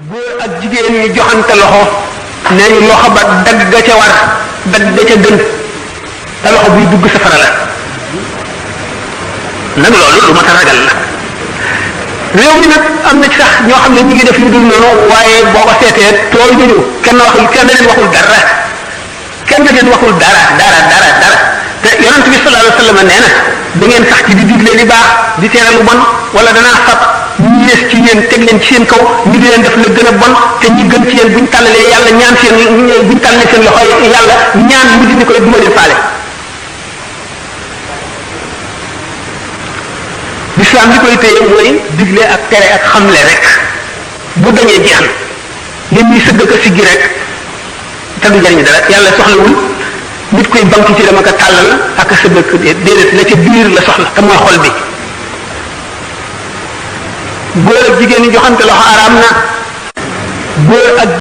góor ak jigéen ñi joxante loxo nee ñu loxo ba dagg ca war dagg ca gën te loxo buy dugg safara la nag loolu lu ma ta ragal la réew mi nag am na ci sax ñoo xam ne ñu ngi def lu dul noonu waaye boo ko seetee tool ñu kenn leen waxul dara te yonent bi sallallahu alayhi wasallam nee na da ngeen sax ci di digle li baax di tere lu bon wala danaa fab ñu yées ci yéen teg leen ci seen kaw ñu di leen def la gën a bon te ñi gën ci yéen buñ tàllalee yàlla ñaan seen buñ tàllalee seen loxo yàlla ñaan mu dindi ko duma leen faale. l'islam li koy téye mooy digle ak tere ak xamle rek bu dañee jeex na li muy sëgg ko siggi rek te du jariñ dara yàlla soxlawul nit koy banque ci dama ko tàllal ak sa dëkk déedéet la ca biir la soxla te mooy xol bi góor ak jigéen ñi joxante loxo araam na góor ak